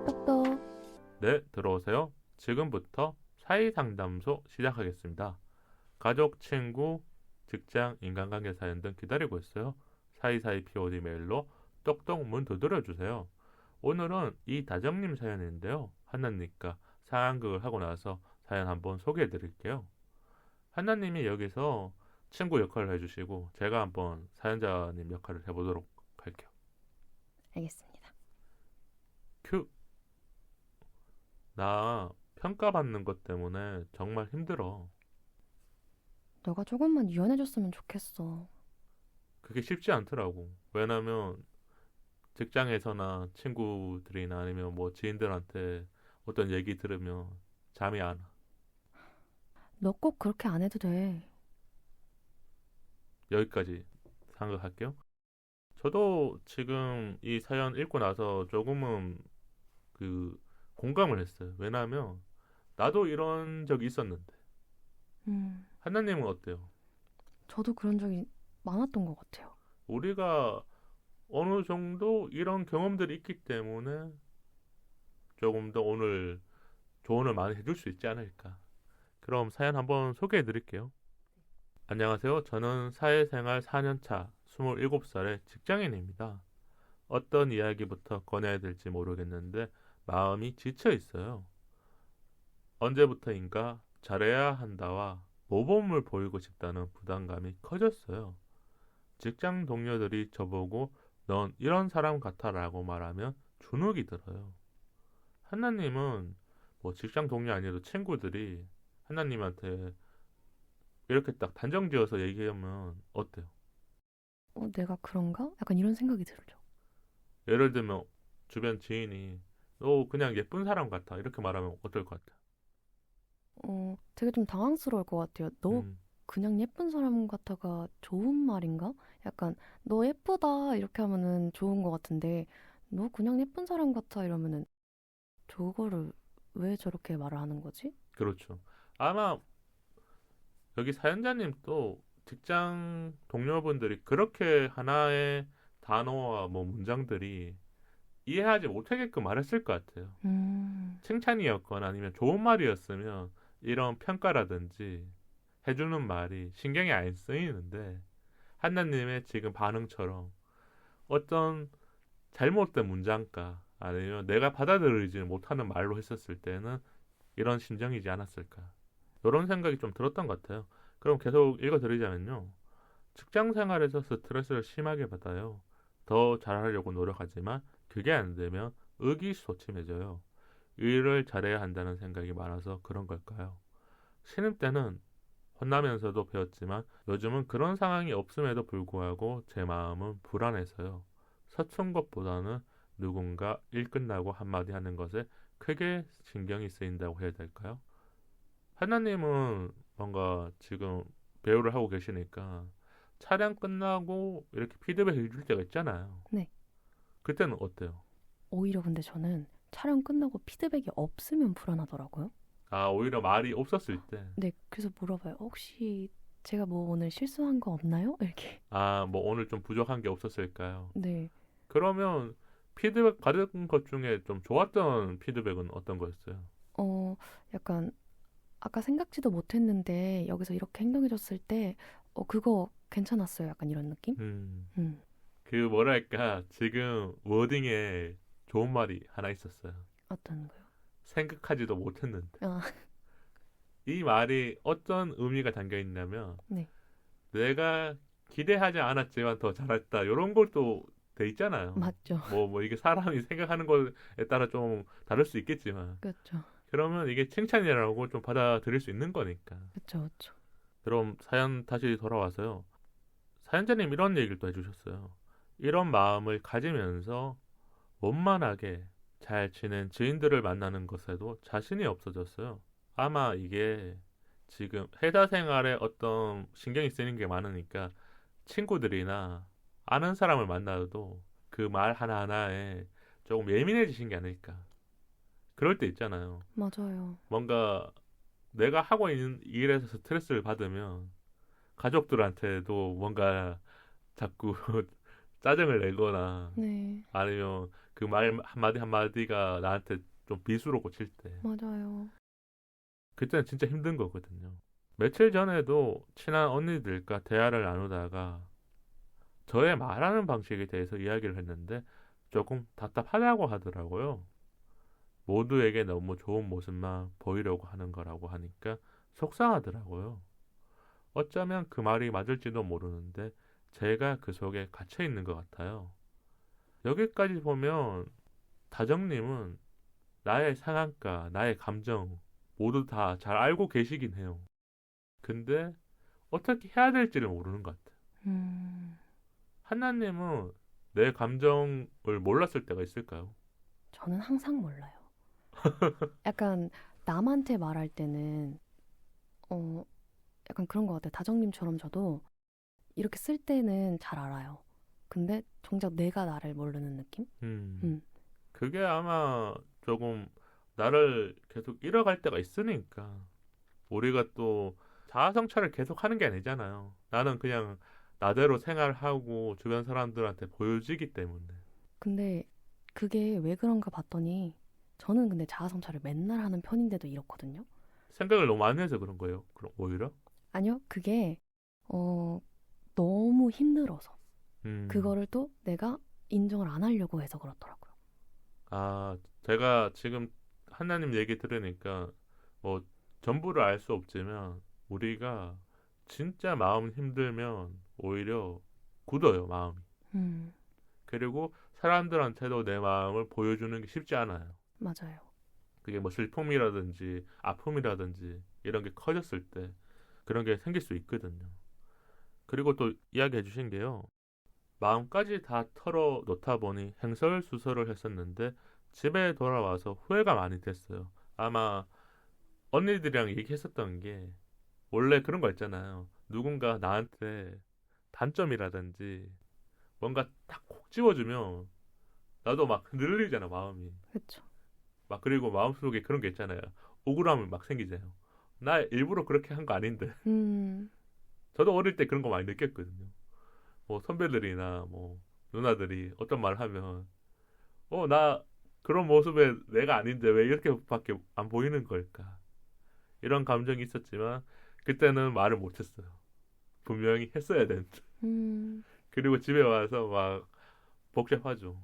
똑똑. 네, 들어오세요. 지금부터 사이상담소 시작하겠습니다. 가족, 친구, 직장, 인간관계 사연 등 기다리고 있어요. 사이사이 POD 메일로 똑똑 문 두드려주세요. 오늘은 이다정님 사연인데요. 한나님과 상황극을 하고 나서 사연 한번 소개해드릴게요. 한나님이 여기서 친구 역할을 해주시고 제가 한번 사연자님 역할을 해보도록 할게요. 알겠습니다. 큐! 나 평가받는 것 때문에 정말 힘들어. 너가 조금만 유연해졌으면 좋겠어. 그게 쉽지 않더라고. 왜냐면 직장에서나 친구들이나 아니면 뭐 지인들한테 어떤 얘기 들으면 잠이 안 와. 너 꼭 그렇게 안 해도 돼. 여기까지 생각할게요. 저도 지금 이 사연 읽고 나서 조금은 그 공감을 했어요. 왜냐하면 나도 이런 적이 있었는데. 하나님은 어때요? 저도 그런 적이 많았던 것 같아요. 우리가 어느 정도 이런 경험들이 있기 때문에 조금 더 오늘 조언을 많이 해줄 수 있지 않을까. 그럼 사연 한번 소개해 드릴게요. 안녕하세요. 저는 사회생활 4년차 27살의 직장인입니다. 어떤 이야기부터 꺼내야 될지 모르겠는데 마음이 지쳐 있어요. 언제부터인가 잘해야 한다와 모범을 보이고 싶다는 부담감이 커졌어요. 직장 동료들이 저보고 넌 이런 사람 같아 라고 말하면 주눅이 들어요. 하나님은 뭐 직장 동료 아니어도 친구들이 하나님한테 이렇게 딱 단정 지어서 얘기하면 어때요? 내가 그런가? 약간 이런 생각이 들죠. 예를 들면 주변 지인이 너 그냥 예쁜 사람 같아 이렇게 말하면 어떨 것 같아? 되게 좀 당황스러울 것 같아요. 너 음, 그냥 예쁜 사람 같아가 좋은 말인가? 약간 너 예쁘다 이렇게 하면은 좋은 것 같은데 너 그냥 예쁜 사람 같아 이러면은 저거를 왜 저렇게 말을 하는 거지? 그렇죠. 아마 여기 사연자님도 직장 동료분들이 그렇게 하나의 단어와 뭐 문장들이 이해하지 못하게끔 말했을 것 같아요. 칭찬이었거나 아니면 좋은 말이었으면 이런 평가라든지 해주는 말이 신경이 안 쓰이는데 한나님의 지금 반응처럼 어떤 잘못된 문장가 아니면 내가 받아들이지 못하는 말로 했었을 때는 이런 심정이지 않았을까. 이런 생각이 좀 들었던 것 같아요. 그럼 계속 읽어드리자면요. 직장 생활에서 스트레스를 심하게 받아요. 더 잘하려고 노력하지만 그게 안 되면 의기소침해져요. 일을 잘해야 한다는 생각이 많아서 그런 걸까요? 신입 때는 혼나면서도 배웠지만 요즘은 그런 상황이 없음에도 불구하고 제 마음은 불안해서요. 서툰 것보다는 누군가 일 끝나고 한마디 하는 것에 크게 신경이 쓰인다고 해야 될까요? 하나님은 뭔가 지금 배우를 하고 계시니까 촬영 끝나고 이렇게 피드백 해줄 때가 있잖아요. 네. 그때는 어때요? 오히려 근데 저는 촬영 끝나고 피드백이 없으면 불안하더라고요. 아, 오히려 말이 없었을 때. 네, 그래서 물어봐요. 혹시 제가 뭐 오늘 실수한 거 없나요? 이렇게. 아, 뭐 오늘 좀 부족한 게 없었을까요? 네. 그러면 피드백 받은 것 중에 좀 좋았던 피드백은 어떤 거였어요? 약간 아까 생각지도 못했는데 여기서 이렇게 행동해줬을 때 그거 괜찮았어요. 약간 이런 느낌? 음, 음. 그 뭐랄까 지금 워딩에 좋은 말이 하나 있었어요. 어떤 거요? 생각하지도 못했는데. 아, 이 말이 어떤 의미가 담겨 있냐면 네. 내가 기대하지 않았지만 더 잘했다. 이런 것도 돼 있잖아요. 맞죠. 뭐 이게 사람이 생각하는 것에 따라 좀 다를 수 있겠지만 그렇죠. 그러면 이게 칭찬이라고 좀 받아들일 수 있는 거니까. 그렇죠. 그렇죠. 그럼 사연 다시 돌아와서요. 사연자님 이런 얘기를 또 해주셨어요. 이런 마음을 가지면서 원만하게 잘 지낸 지인들을 만나는 것에도 자신이 없어졌어요. 아마 이게 지금 회사 생활에 어떤 신경이 쓰이는 게 많으니까 친구들이나 아는 사람을 만나도 그 말 하나하나에 조금 예민해지신 게 아닐까. 그럴 때 있잖아요. 맞아요. 뭔가 내가 하고 있는 일에서 스트레스를 받으면 가족들한테도 뭔가 자꾸 짜증을 내거나 네, 아니면 그 말 한마디 한마디가 나한테 좀 비수로 꽂힐 때 맞아요. 그때는 진짜 힘든 거거든요. 며칠 전에도 친한 언니들과 대화를 나누다가 저의 말하는 방식에 대해서 이야기를 했는데 조금 답답하다고 하더라고요. 모두에게 너무 좋은 모습만 보이려고 하는 거라고 하니까 속상하더라고요. 어쩌면 그 말이 맞을지도 모르는데 제가 그 속에 갇혀 있는 것 같아요. 여기까지 보면 다정님은 나의 상한가, 나의 감정 모두 다 잘 알고 계시긴 해요. 근데 어떻게 해야 될지를 모르는 것 같아요. 음, 한나님은 내 감정을 몰랐을 때가 있을까요? 저는 항상 몰라요. 약간 남한테 말할 때는 어, 약간 그런 것 같아요. 다정님처럼 저도 이렇게 쓸 때는 잘 알아요. 근데 정작 내가 나를 모르는 느낌? 음, 음, 그게 아마 조금 나를 계속 잃어갈 때가 있으니까 우리가 또 자아성찰을 계속 하는 게 아니잖아요. 나는 그냥 나대로 생활하고 주변 사람들한테 보여지기 때문에. 근데 그게 왜 그런가 봤더니 저는 근데 자아성찰을 맨날 하는 편인데도 이렇거든요. 생각을 너무 많이 해서 그런 거예요. 그럼 오히려. 아니요, 그게 어, 너무 힘들어서 음, 그거를 또 내가 인정을 안 하려고 해서 그렇더라고요. 아, 제가 지금 하나님 얘기 들으니까 뭐 전부를 알 수 없지만 우리가 진짜 마음 힘들면 오히려 굳어요, 마음이. 음, 그리고 사람들한테도 내 마음을 보여주는 게 쉽지 않아요. 맞아요. 그게 뭐 슬픔이라든지 아픔이라든지 이런 게 커졌을 때 그런 게 생길 수 있거든요. 그리고 또 이야기해 주신 게요. 마음까지 다 털어 놓다 보니 행설수설을 했었는데 집에 돌아와서 후회가 많이 됐어요. 아마 언니들이랑 얘기했었던 게 원래 그런 거 있잖아요. 누군가 나한테 단점이라든지 뭔가 딱 콕 집어주면 나도 막 흔들리잖아 마음이. 그렇죠. 막 그리고 마음속에 그런 게 있잖아요. 억울함이 막 생기잖아요. 나 일부러 그렇게 한 거 아닌데. 음, 저도 어릴 때 그런 거 많이 느꼈거든요. 뭐 선배들이나 뭐 누나들이 어떤 말 하면 나 그런 모습에 내가 아닌데 왜 이렇게밖에 안 보이는 걸까? 이런 감정이 있었지만 그때는 말을 못했어요. 분명히 했어야 되는데. 음, 그리고 집에 와서 막 복잡하죠.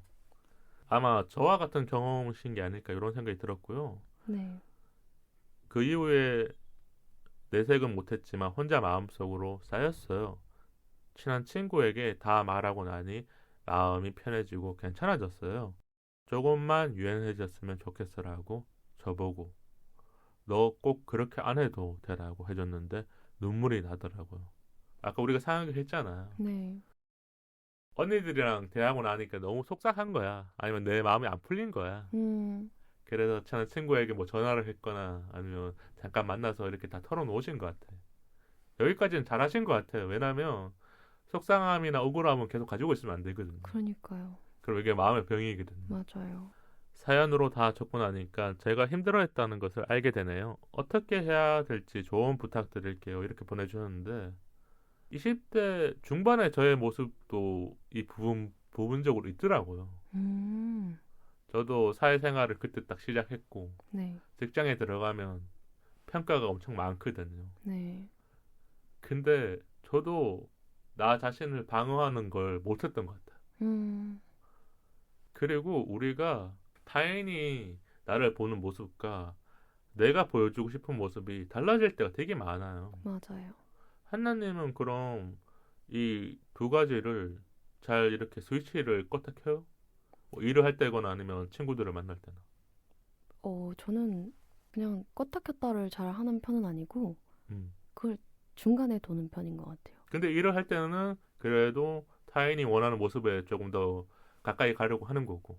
아마 저와 같은 경험이신 게 아닐까 이런 생각이 들었고요. 네. 그 이후에 내색은 못했지만 혼자 마음속으로 쌓였어요. 친한 친구에게 다 말하고 나니 마음이 편해지고 괜찮아졌어요. 조금만 유연해졌으면 좋겠어라고 저보고 너 꼭 그렇게 안 해도 되라고 해줬는데 눈물이 나더라고요. 아까 우리가 상하게 했잖아요. 네. 언니들이랑 대하고 나니까 너무 속상한 거야. 아니면 내 마음이 안 풀린 거야. 음, 그래서 저는 친구에게 뭐 전화를 했거나 아니면 잠깐 만나서 이렇게 다 털어놓으신 것 같아. 여기까지는 잘하신 것 같아요. 왜냐면 속상함이나 억울함은 계속 가지고 있으면 안 되거든요. 그러니까요. 그럼 이게 마음의 병이거든요. 맞아요. 사연으로 다 접근하니까 제가 힘들어했다는 것을 알게 되네요. 어떻게 해야 될지 조언 부탁드릴게요. 이렇게 보내주셨는데 20대 중반의 저의 모습도 이 부분적으로 있더라고요. 음, 저도 사회생활을 그때 딱 시작했고 네. 직장에 들어가면 평가가 엄청 많거든요. 네. 근데 저도 나 자신을 방어하는 걸 못했던 것 같아요. 음, 그리고 우리가 타인이 나를 보는 모습과 내가 보여주고 싶은 모습이 달라질 때가 되게 많아요. 맞아요. 한나님은 그럼 이 두 가지를 잘 이렇게 스위치를 껐다 켜요? 뭐 일을 할 때거나 아니면 친구들을 만날 때나. 저는 그냥 껐다 켰다를 잘 하는 편은 아니고, 음. 그걸 중간에 도는 편인 것 같아요. 근데 일을 할 때는 그래도 타인이 원하는 모습에 조금 더 가까이 가려고 하는 거고.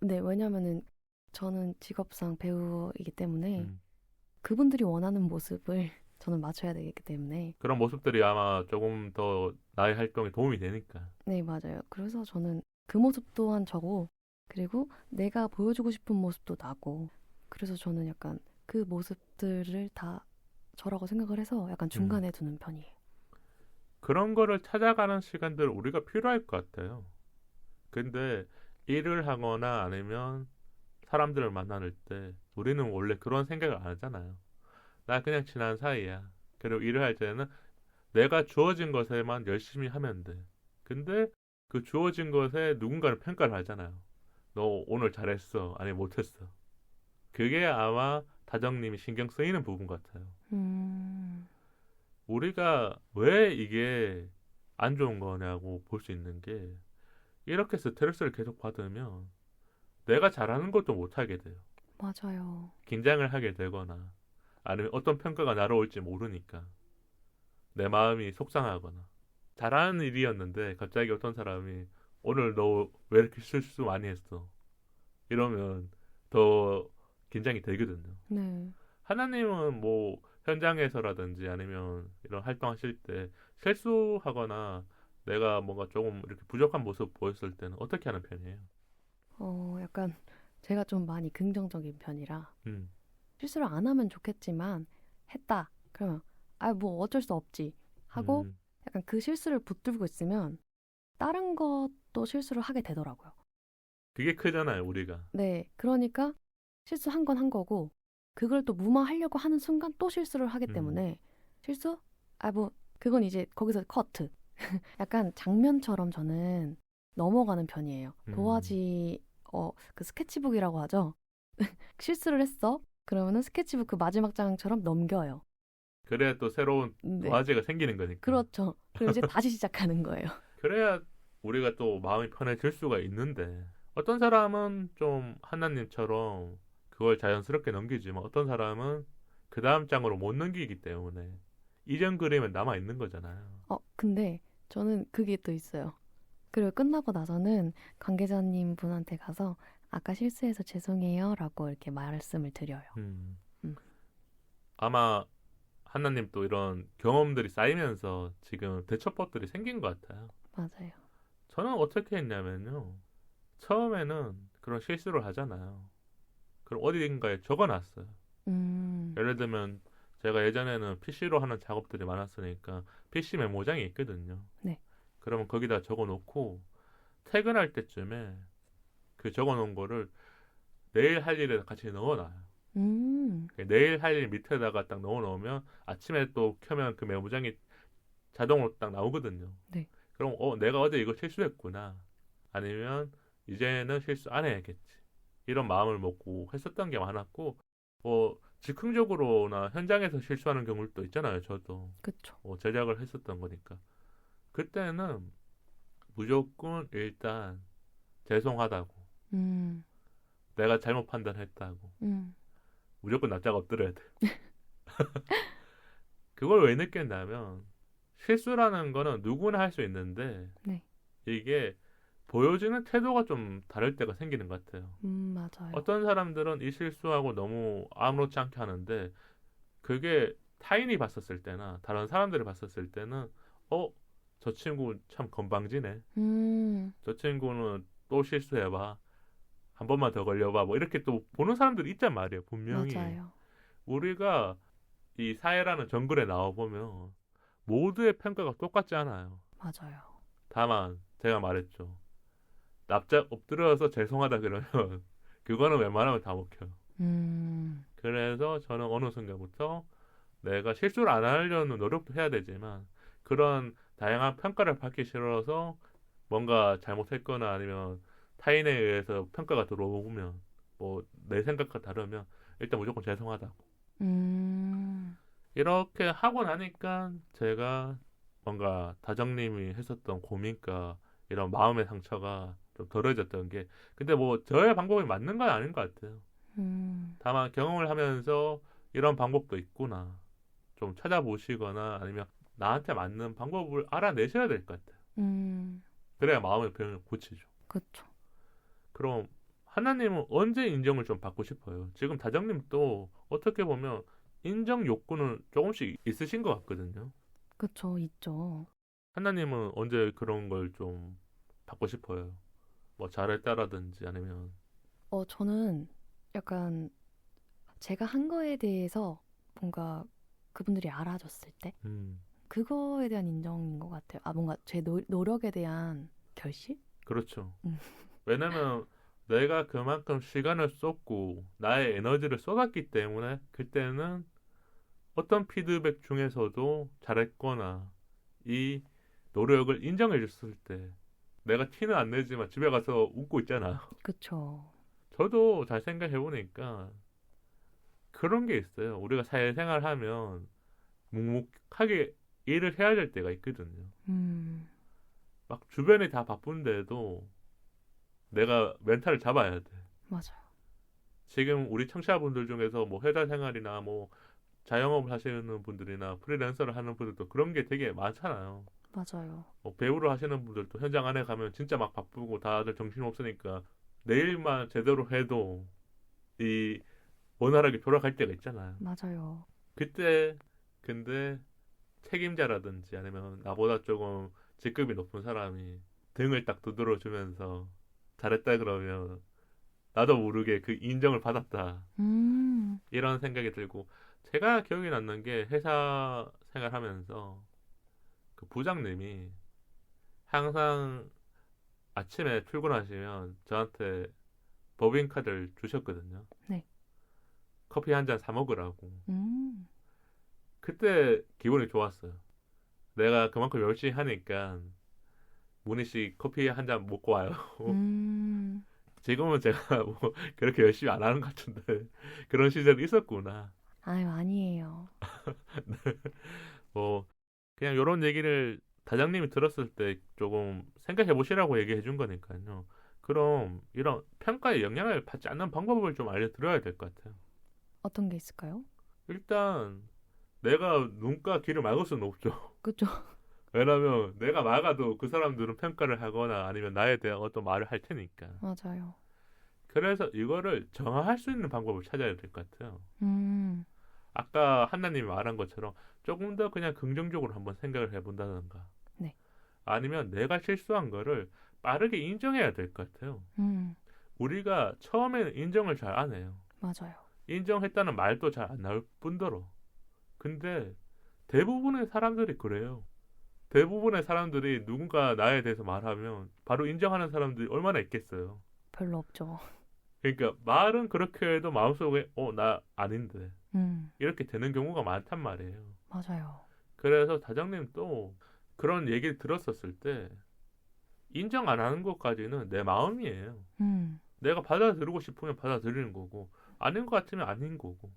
네, 왜냐면은 저는 직업상 배우이기 때문에 음. 그분들이 원하는 모습을 저는 맞춰야 되기 때문에, 그런 모습들이 아마 조금 더 나의 활동에 도움이 되니까. 네, 맞아요. 그래서 저는 그 모습 또한 저고, 그리고 내가 보여주고 싶은 모습도 나고, 그래서 저는 약간 그 모습들을 다 저라고 생각을 해서 약간 중간에 두는 편이에요. 그런 거를 찾아가는 시간들 우리가 필요할 것 같아요. 근데 일을 하거나 아니면 사람들을 만날 때 우리는 원래 그런 생각을 안 하잖아요. 나 그냥 친한 사이야. 그리고 일을 할 때는 내가 주어진 것에만 열심히 하면 돼. 근데 그 주어진 것에 누군가를 평가를 하잖아요. 너 오늘 잘했어. 아니 못했어. 그게 아마 다정님이 신경 쓰이는 부분 같아요. 음, 우리가 왜 이게 안 좋은 거냐고 볼 수 있는 게 이렇게 스트레스를 계속 받으면 내가 잘하는 것도 못하게 돼요. 맞아요. 긴장을 하게 되거나 아니면 어떤 평가가 나로 올지 모르니까 내 마음이 속상하거나 잘하는 일이었는데 갑자기 어떤 사람이 오늘 너 왜 이렇게 실수 많이 했어? 이러면 더 긴장이 되거든요. 네. 하나님은 뭐 현장에서라든지 아니면 이런 활동하실 때 실수하거나 내가 뭔가 조금 이렇게 부족한 모습 보였을 때는 어떻게 하는 편이에요? 약간 제가 좀 많이 긍정적인 편이라 음, 실수를 안 하면 좋겠지만 했다. 그러면 뭐 어쩔 수 없지 하고 음, 약간 그 실수를 붙들고 있으면 다른 것도 실수를 하게 되더라고요. 그게 크잖아요, 우리가. 네, 그러니까 실수한 건 한 거고 그걸 또 무마하려고 하는 순간 또 실수를 하기 음, 때문에 실수? 뭐 그건 이제 거기서 커트. 약간 장면처럼 저는 넘어가는 편이에요. 음. 도화지 그 스케치북이라고 하죠. 실수를 했어. 그러면은 스케치북 그 마지막 장처럼 넘겨요. 그래야 또 새로운 네, 화제가 생기는 거니까. 그렇죠. 그럼 이제 다시 시작하는 거예요. 그래야 우리가 또 마음이 편해질 수가 있는데 어떤 사람은 좀 하나님처럼 그걸 자연스럽게 넘기지만 어떤 사람은 그 다음 장으로 못 넘기기 때문에 이전 그림은 남아 있는 거잖아요. 근데 저는 그게 또 있어요. 그리고 끝나고 나서는 관계자님 분한테 가서 아까 실수해서 죄송해요 라고 이렇게 말씀을 드려요. 음, 음, 아마 하나님 또 이런 경험들이 쌓이면서 지금 대처법들이 생긴 것 같아요. 맞아요. 저는 어떻게 했냐면요. 처음에는 그런 실수를 하잖아요. 그럼 어딘가에 적어놨어요. 음, 예를 들면 제가 예전에는 PC로 하는 작업들이 많았으니까 PC 메모장이 있거든요. 네. 그러면 거기다 적어놓고 퇴근할 때쯤에 그 적어놓은 거를 내일 할 일에 같이 넣어놔요. 음, 내일 할 일 밑에다가 딱 넣어놓으면 아침에 또 켜면 그 메모장이 자동으로 딱 나오거든요. 네. 그럼 내가 어제 이거 실수했구나. 아니면 이제는 실수 안 해야겠지. 이런 마음을 먹고 했었던 게 많았고 즉흥적으로나 현장에서 실수하는 경우도 있잖아요. 저도 그쵸. 제작을 했었던 거니까 그때는 무조건 일단 죄송하다고 음, 내가 잘못 판단했다고 음, 무조건 납작 엎드려야 돼. 그걸 왜 느꼈냐면 실수라는 거는 누구나 할 수 있는데 네. 이게 보여지는 태도가 좀 다를 때가 생기는 것 같아요. 맞아요. 어떤 사람들은 이 실수하고 너무 아무렇지 않게 하는데 그게 타인이 봤었을 때나 다른 사람들이 봤었을 때는 어, 저 친구 참 건방지네. 음, 저 친구는 또 실수해봐. 한 번만 더 걸려봐. 뭐 이렇게 또 보는 사람들이 있단 말이에요. 분명히. 맞아요. 우리가 이 사회라는 정글에 나와보면 모두의 평가가 똑같지 않아요. 맞아요. 다만 제가 말했죠. 납작 엎드려서 죄송하다 그러면 그거는 웬만하면 다 먹혀요. 음, 그래서 저는 어느 순간부터 내가 실수를 안 하려는 노력도 해야 되지만 그런 다양한 평가를 받기 싫어서 뭔가 잘못했거나 아니면 타인에 의해서 평가가 들어오면 뭐 내 생각과 다르면 일단 무조건 죄송하다고 음, 이렇게 하고 나니까 제가 뭔가 다정님이 했었던 고민과 이런 마음의 상처가 좀 덜어졌던 게 근데 뭐 저의 방법이 맞는 건 아닌 것 같아요. 음, 다만 경험을 하면서 이런 방법도 있구나 좀 찾아보시거나 아니면 나한테 맞는 방법을 알아내셔야 될 것 같아요. 음, 그래야 마음의 병을 고치죠. 그쵸. 그럼 하나님은 언제 인정을 좀 받고 싶어요? 지금 다정님도 어떻게 보면 인정 욕구는 조금씩 있으신 것 같거든요. 그쵸, 있죠. 하나님은 언제 그런 걸 좀 받고 싶어요? 뭐 잘했다라든지 아니면 저는 약간 제가 한 거에 대해서 뭔가 그분들이 알아줬을 때 음, 그거에 대한 인정인 것 같아요. 아, 뭔가 제 노력에 대한 결실? 그렇죠. 음, 왜냐면 내가 그만큼 시간을 쏟고 나의 에너지를 쏟았기 때문에 그때는 어떤 피드백 중에서도 잘했거나 이 노력을 인정해 줬을 때 내가 티는 안 내지만 집에 가서 웃고 있잖아. 그쵸. 저도 잘 생각해 보니까 그런 게 있어요. 우리가 사회생활 하면 묵묵하게 일을 해야 될 때가 있거든요. 음, 막 주변이 다 바쁜데도 내가 멘탈을 잡아야 돼. 맞아요. 지금 우리 청취자분들 중에서 뭐 회사 생활이나 뭐 자영업을 하시는 분들이나 프리랜서를 하는 분들도 그런 게 되게 많잖아요. 맞아요. 뭐 배우를 하시는 분들도 현장 안에 가면 진짜 막 바쁘고 다들 정신없으니까 내일만 제대로 해도 이 원활하게 돌아갈 때가 있잖아요. 맞아요. 그때 근데 책임자라든지 아니면 나보다 조금 직급이 높은 사람이 등을 딱 두드려 주면서 잘했다 그러면 나도 모르게 그 인정을 받았다. 음, 이런 생각이 들고 제가 기억이 남는 게 회사 생활하면서 그 부장님이 항상 아침에 출근하시면 저한테 법인카드를 주셨거든요. 네. 커피 한 잔 사 먹으라고. 음, 그때 기분이 좋았어요. 내가 그만큼 열심히 하니까 문희 씨 커피 한 잔 먹고 와요. 음, 지금은 제가 뭐 그렇게 열심히 안 하는 것 같은데 그런 시절이 있었구나. 아유, 아니에요. 뭐 그냥 이런 얘기를 다장님이 들었을 때 조금 생각해 보시라고 얘기해 준 거니까요. 그럼 이런 평가에 영향을 받지 않는 방법을 좀 알려드려야 될 것 같아요. 어떤 게 있을까요? 일단 내가 눈과 귀를 막을 수는 없죠. 그죠? 왜냐면 내가 막아도 그 사람들은 평가를 하거나 아니면 나에 대한 어떤 말을 할 테니까. 맞아요. 그래서 이거를 정화할 수 있는 방법을 찾아야 될 것 같아요. 음, 아까 한나님이 말한 것처럼 조금 더 그냥 긍정적으로 한번 생각을 해본다던가 네. 아니면 내가 실수한 거를 빠르게 인정해야 될 것 같아요. 음, 우리가 처음에는 인정을 잘 안 해요. 맞아요. 인정했다는 말도 잘 안 나올 뿐더러. 근데 대부분의 사람들이 그래요. 대부분의 사람들이 누군가 나에 대해서 말하면 바로 인정하는 사람들이 얼마나 있겠어요. 별로 없죠. 그러니까 말은 그렇게 해도 마음속에 나 아닌데 이렇게 되는 경우가 많단 말이에요. 맞아요. 그래서 다정님 또 그런 얘기를 들었었을 때 인정 안 하는 것까지는 내 마음이에요. 음, 내가 받아들이고 싶으면 받아들이는 거고 아닌 것 같으면 아닌 거고.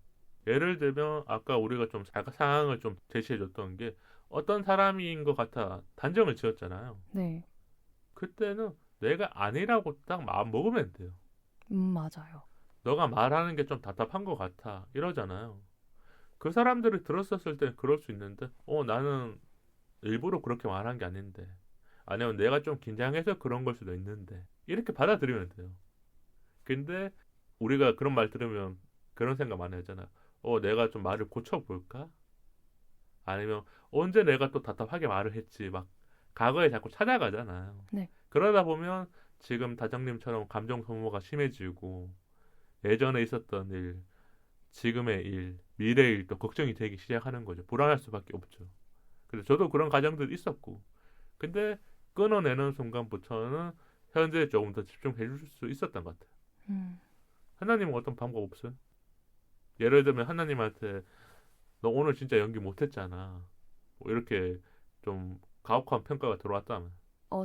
예를 들면 아까 우리가 좀 상황을 좀 제시해줬던 게 어떤 사람인 것 같아 단정을 지었잖아요. 네. 그때는 내가 아니라고 딱 마음 먹으면 돼요. 맞아요. 너가 말하는 게 좀 답답한 것 같아 이러잖아요. 그 사람들이 들었었을 때 그럴 수 있는데 나는 일부러 그렇게 말한 게 아닌데 아니면 내가 좀 긴장해서 그런 걸 수도 있는데 이렇게 받아들이면 돼요. 근데 우리가 그런 말 들으면 그런 생각 많이 하잖아. 내가 좀 말을 고쳐볼까? 아니면 언제 내가 또 답답하게 말을 했지? 막 과거에 자꾸 찾아가잖아요. 네. 그러다 보면 지금 다정님처럼 감정 소모가 심해지고 예전에 있었던 일, 지금의 일, 미래의 일도 걱정이 되기 시작하는 거죠. 불안할 수밖에 없죠. 그래서 저도 그런 과정들이 있었고 근데 끊어내는 순간부터는 현재에 조금 더 집중해 줄 수 있었던 것 같아요. 음, 하나님은 어떤 방법 없어요? 예를 들면 하나님한테 너 오늘 진짜 연기 못했잖아. 뭐 이렇게 좀 가혹한 평가가 들어왔다면.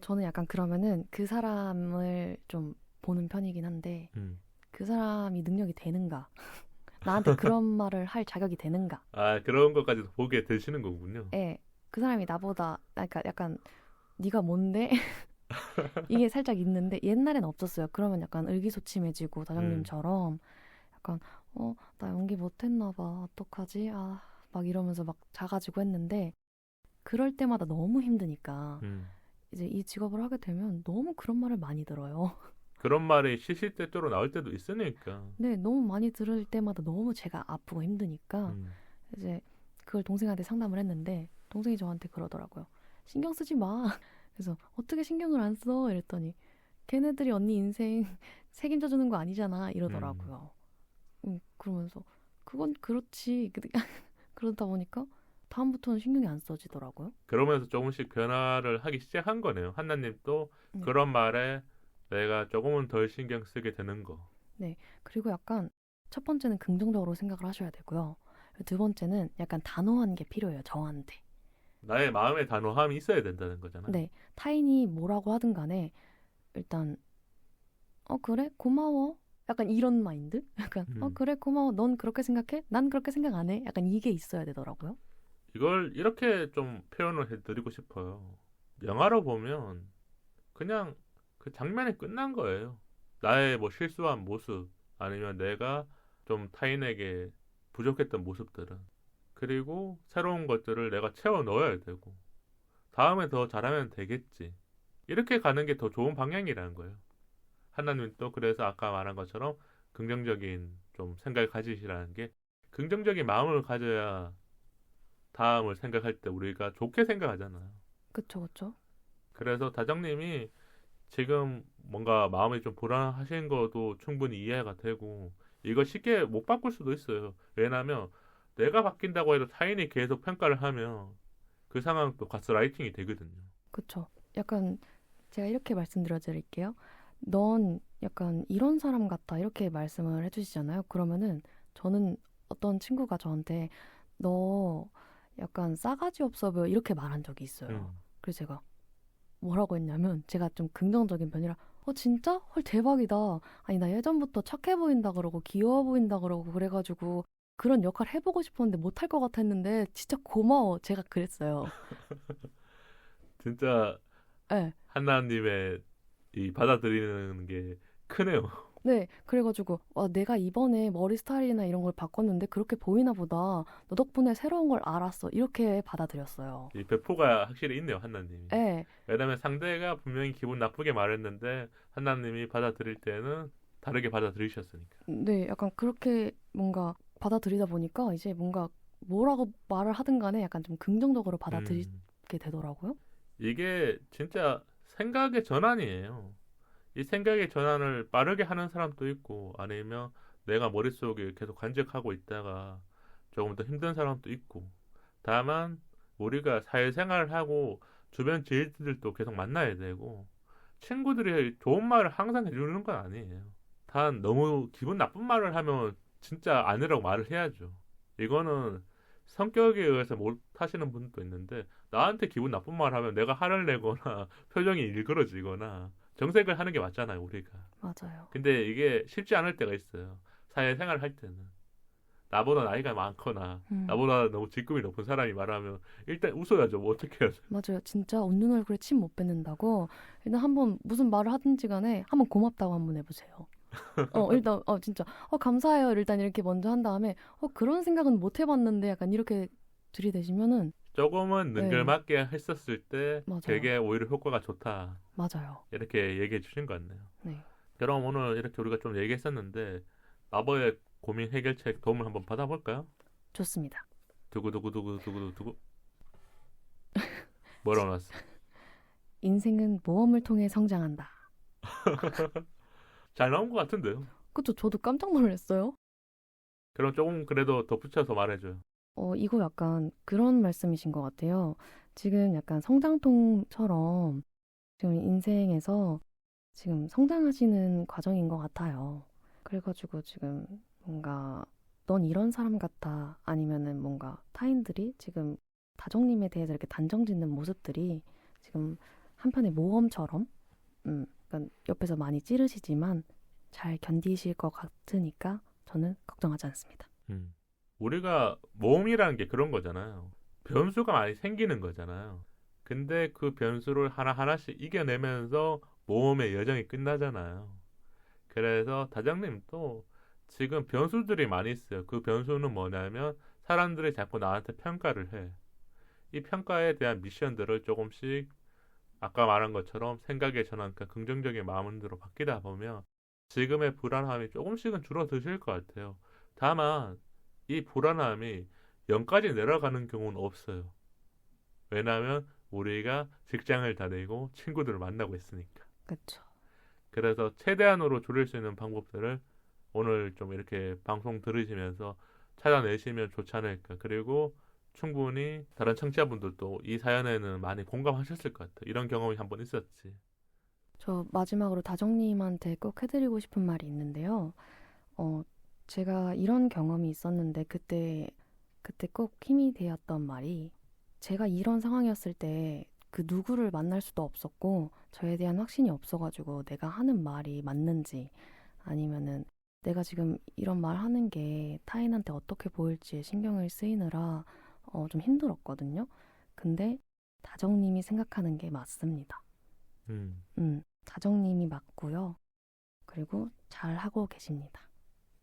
저는 약간 그러면은 그 사람을 좀 보는 편이긴 한데, 음. 그 사람이 능력이 되는가? 나한테 그런 말을 할 자격이 되는가? 아 그런 것까지도 보게 되시는 거군요. 예, 그 사람이 나보다, 그러니까 약간, 네가 뭔데? 이게 살짝 있는데, 옛날엔 없었어요. 그러면 약간 의기소침해지고, 음, 다정님처럼, 약간, 나 연기 못했나 봐. 어떡하지? 아, 막 이러면서 막 자가지고 했는데, 그럴 때마다 너무 힘드니까, 음. 이제 이 직업을 하게 되면 너무 그런 말을 많이 들어요. 그런 말이 시시때때로 나올 때도 있으니까. 네, 너무 많이 들을 때마다 너무 제가 아프고 힘드니까 음, 이제 그걸 동생한테 상담을 했는데 동생이 저한테 그러더라고요. 신경 쓰지 마. 그래서 어떻게 신경을 안 써? 이랬더니 걔네들이 언니 인생 책임져 주는 거 아니잖아. 음. 이러더라고요. 그러면서 그건 그렇지. 그러다 보니까 다음부터는 신경이 안 써지더라고요. 그러면서 조금씩 변화를 하기 시작한 거네요. 한나님도 네. 그런 말에 내가 조금은 덜 신경 쓰게 되는 거. 네. 그리고 약간 첫 번째는 긍정적으로 생각을 하셔야 되고요. 두 번째는 약간 단호한 게 필요해요, 저한테. 나의 마음의 단호함이 있어야 된다는 거잖아요. 네. 타인이 뭐라고 하든 간에 일단 그래? 고마워. 약간 이런 마인드? 약간 음. 그래, 고마워. 넌 그렇게 생각해? 난 그렇게 생각 안 해. 약간 이게 있어야 되더라고요. 이걸 이렇게 좀 표현을 해드리고 싶어요. 영화로 보면 그냥 그 장면이 끝난 거예요. 나의 뭐 실수한 모습 아니면 내가 좀 타인에게 부족했던 모습들은 그리고 새로운 것들을 내가 채워 넣어야 되고 다음에 더 잘하면 되겠지. 이렇게 가는 게 더 좋은 방향이라는 거예요. 하나님 또 그래서 아까 말한 것처럼 긍정적인 좀 생각을 가지시라는 게 긍정적인 마음을 가져야 다음을 생각할 때 우리가 좋게 생각하잖아요. 그쵸, 그쵸? 그래서 다정님이 지금 뭔가 마음이 좀 불안하신 것도 충분히 이해가 되고 이거 쉽게 못 바꿀 수도 있어요. 왜냐하면 내가 바뀐다고 해도 타인이 계속 평가를 하면 그 상황도 가스라이팅이 되거든요. 그쵸. 약간 제가 이렇게 말씀드려 드릴게요. 넌 약간 이런 사람 같아. 이렇게 말씀을 해주시잖아요. 그러면은 저는 어떤 친구가 저한테 너 약간 싸가지 없어 보여. 이렇게 말한 적이 있어요. 음, 그래서 제가 뭐라고 했냐면 제가 좀 긍정적인 편이라 진짜? 헐 대박이다. 아니 나 예전부터 착해 보인다 그러고 귀여워 보인다 그러고 그래가지고 그런 역할 해보고 싶었는데 못할 것 같아 했는데 진짜 고마워. 제가 그랬어요. 진짜 네. 하나님의 이 받아들이는 게 크네요. 네, 그래가지고 내가 이번에 머리 스타일이나 이런 걸 바꿨는데 그렇게 보이나 보다. 너 덕분에 새로운 걸 알았어. 이렇게 받아들였어요. 이 배포가 확실히 있네요, 하나님이. 네, 왜냐면 상대가 분명히 기분 나쁘게 말했는데 하나님이 받아들일 때는 다르게 받아들이셨으니까. 네, 약간 그렇게 뭔가 받아들이다 보니까 이제 뭔가 뭐라고 말을 하든 간에 약간 좀 긍정적으로 음, 받아들이게 되더라고요. 이게 진짜 생각의 전환이에요. 이 생각의 전환을 빠르게 하는 사람도 있고 아니면 내가 머릿속에 계속 간직하고 있다가 조금 더 힘든 사람도 있고 다만 우리가 사회생활을 하고 주변 지인들도 계속 만나야 되고 친구들이 좋은 말을 항상 해주는 건 아니에요. 단 너무 기분 나쁜 말을 하면 진짜 아니라고 말을 해야죠. 이거는 성격에 의해서 못 하시는 분도 있는데 나한테 기분 나쁜 말 하면 내가 화를 내거나 표정이 일그러지거나 정색을 하는 게 맞잖아요, 우리가. 맞아요. 근데 이게 쉽지 않을 때가 있어요. 사회생활 할 때는. 나보다 나이가 많거나 음, 나보다 너무 직급이 높은 사람이 말하면 일단 웃어야죠. 뭐 어떻게 해야죠. 맞아요. 진짜 웃는 얼굴에 침 못 뱉는다고 일단 한번 무슨 말을 하든지 간에 한번 고맙다고 한번 해보세요. 일단 진짜 감사해요. 일단 이렇게 먼저 한 다음에 그런 생각은 못 해봤는데 약간 이렇게 들이대시면은 조금은 네, 능글맞게 했었을 때 맞아요. 되게 오히려 효과가 좋다. 맞아요. 이렇게 얘기해 주신 것 같네요. 네, 그럼 오늘 이렇게 우리가 좀 얘기했었는데 마법의 고민 해결책 도움을 한번 받아볼까요? 좋습니다. 두구두구두구두구두구 뭐라고 나왔어? 인생은 모험을 통해 성장한다. 잘 나온 것 같은데요. 그쵸? 저도 깜짝 놀랐어요. 그럼 조금 그래도 덧붙여서 말해줘요. 이거 약간 그런 말씀이신 것 같아요. 지금 약간 성장통처럼 지금 인생에서 지금 성장하시는 과정인 것 같아요. 그래가지고 지금 뭔가 넌 이런 사람 같아 아니면은 뭔가 타인들이 지금 다정님에 대해서 이렇게 단정 짓는 모습들이 지금 한편의 모험처럼 그러니까 옆에서 많이 찌르시지만 잘 견디실 것 같으니까 저는 걱정하지 않습니다. 음. 우리가 모험이라는 게 그런 거잖아요. 변수가 많이 생기는 거잖아요. 근데 그 변수를 하나하나씩 이겨내면서 모험의 여정이 끝나잖아요. 그래서 다장님도 지금 변수들이 많이 있어요. 그 변수는 뭐냐면 사람들이 자꾸 나한테 평가를 해. 이 평가에 대한 미션들을 조금씩 아까 말한 것처럼 생각의 전환, 그러니까 긍정적인 마음으로 바뀌다 보면 지금의 불안함이 조금씩은 줄어드실 것 같아요. 다만 이 불안함이 0까지 내려가는 경우는 없어요. 왜냐하면 우리가 직장을 다니고 친구들을 만나고 있으니까. 그렇죠. 그래서 최대한으로 줄일 수 있는 방법들을 오늘 좀 이렇게 방송 들으시면서 찾아내시면 좋지 않을까. 그리고 충분히 다른 청취자분들도 이 사연에는 많이 공감하셨을 것 같아. 이런 경험이 한번 있었지. 저 마지막으로 다정님한테 꼭 해드리고 싶은 말이 있는데요. 어, 제가 이런 경험이 있었는데 그때 꼭 힘이 되었던 말이 제가 이런 상황이었을 때 그 누구를 만날 수도 없었고 저에 대한 확신이 없어가지고 내가 하는 말이 맞는지 아니면은 내가 지금 이런 말 하는 게 타인한테 어떻게 보일지 신경을 쓰이느라 좀 힘들었거든요. 근데 다정님이 생각하는 게 맞습니다. 음. 다정님이 맞고요. 그리고 잘 하고 계십니다.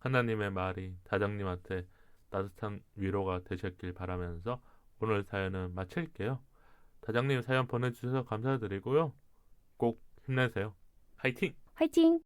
하나님의 말이 다정님한테 따뜻한 위로가 되셨길 바라면서 오늘 사연은 마칠게요. 다정님 사연 보내주셔서 감사드리고요. 꼭 힘내세요. 화이팅! 화이팅!